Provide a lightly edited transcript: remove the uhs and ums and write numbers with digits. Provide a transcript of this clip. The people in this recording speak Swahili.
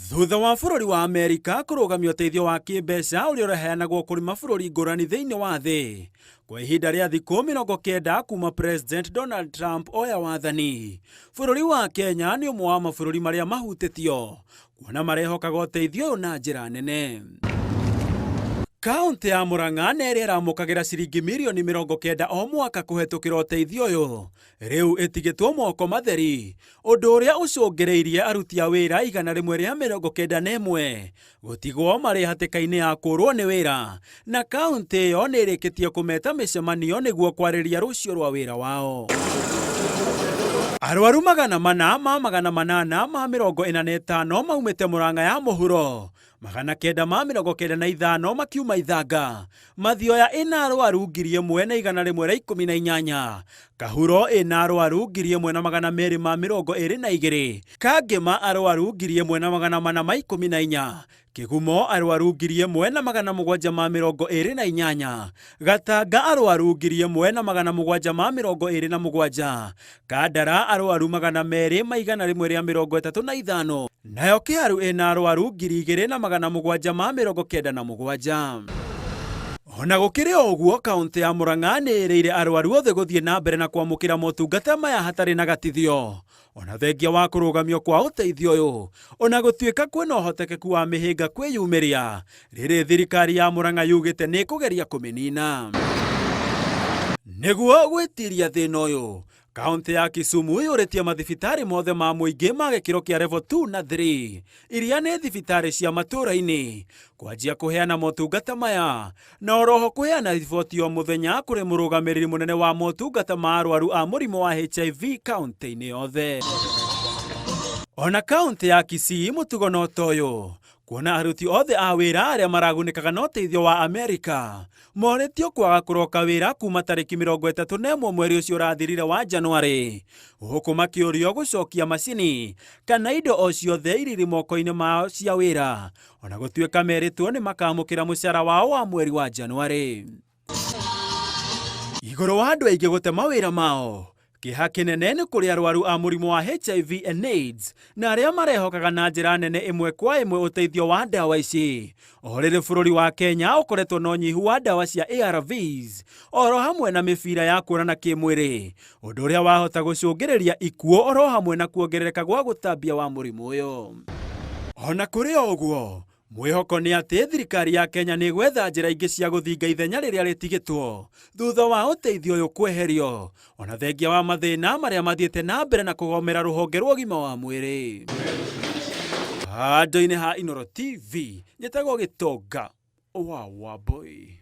Thutha wa bũrũri wa Amerika kũrũgamia ũteithio wa kĩmbeca ũrĩa ũreheanagwo kũrĩ mabũrũri ngũrani thĩinĩ wa thĩ kwa ihinda rĩa thikũ 90 kuma President Donald Trump oya wathani, bũrũri wa Kenya nĩ ũmwe wa mabũrũri marĩa mahutĩtio kuona marehokaga ũteithio ũyũ na njĩra nene. Kaunti ya Murang'a nĩrĩa ĩramũkagĩra ciringi mirioni 90 o mwaka kũhetũkĩra ũteithio ũyũ, rĩu ĩtigĩtwo moko matheri, ũndũ ũrĩa ũcũngĩrĩirie aruti a wĩra 191 gũtigwo marĩ hatĩka-inĩ ya kũrwo nĩ wĩra, na kaunti ĩyo nĩrĩkĩtie kũmeta mĩcemanio nĩguo kwarĩria rũciũ rwa wĩra wao. Arwaru 845 maumĩte Murang'a ya mũhuro, 995 makiuma Ithanga, Mathioya ĩna arwaru 1,118, Kahuro ĩna arwaru 1,222, Kangema arwaru 1,414, Kigumo arwaru 1,728, Gatanga arwaru 1,727, Kandara arwaru 235, nayo Kiharu ĩna arwaru 2,797. Ona gũkĩrĩ ũguo, kaunti ya Murang'a nĩĩrĩire arwaru othe gũthiĩ na mbere na kwamũkĩra motungata maya hatarĩ na gatithio, ona thengia wa kũrũgamio kwa ũteithio ũyũ, ona gũtuĩka kwĩna ũhotekeku wa mĩhĩnga kwĩyumĩria, rĩrĩ thirikari ya Murang'a yugĩte nĩ kũgeria kũmĩnina. Nĩguo gwĩtiria thĩna ũyũ, kaunti ya Kisumu yũrĩtie mathibitarĩ mothe ma mũingĩ ma gĩkĩro kĩa level 2 na 3, iria nĩ thibitarĩ cia matũũra-inĩ, kwanjia kũheana motungata maya, na oroho kũheana riboti o mũthenya kũrĩ mũrũgamĩrĩri mũnene wa motungata ma arwaru a mũrimũ wa HIV kaunti-inĩ yothe. Ona kaunti ya Kisii mũtugo no toyũ, kuona aruti othe a wĩra arĩa maragunĩkaga na ũteithio wa Amerika morĩtio kwaga kũroka wĩra kuma tarĩki 31 mweri ũcio ũrathirire wa Januari, gũkũ makĩũrio gũcokia macini kana indo o ciothe irĩ moko-inĩ mao cia wĩra, ona gũtuĩka merĩtwo nĩ makamũkĩra mũcara wao wa mweri wa Januari. Igũrũ wa andũ aingĩ gũte mawĩra mao, kĩeha kĩnene nĩ kũrĩ arwaru a mũrimũ wa HIV and AIDS na arĩa marehokaga na njĩra nene ĩmwe kwa ĩmwe ũteithio wa ndawa ici, o rĩrĩ bũrũri wa Kenya ũkoretwo na ũnyihu wa ndawa cia ARVs oro hamwe na mĩbira ya kuonana kĩmwĩrĩ, ũndũ ũrĩa wahota gũcũngĩrĩria ikuũ oro hamwe na kuongerereka gwa gũtambia wa mũrimũ ũyũ. Ona kũrĩ o ũguo, mwĩhoko nĩ atĩ thirikari ya Kenya nĩ gwetha njĩra ingĩ cia gũthinga ithenya rĩrĩa rĩtigĩtwo thutha wa ũteithio ũyũ kweherio, ona thengia wa mathĩna marĩa mathiĩte na mbere na kũgomera rũhonge rwa ũgima wa mwĩrĩ. Handũ-inĩ ha Inooro TV, njĩtagwo Gĩtonga wa Wambui.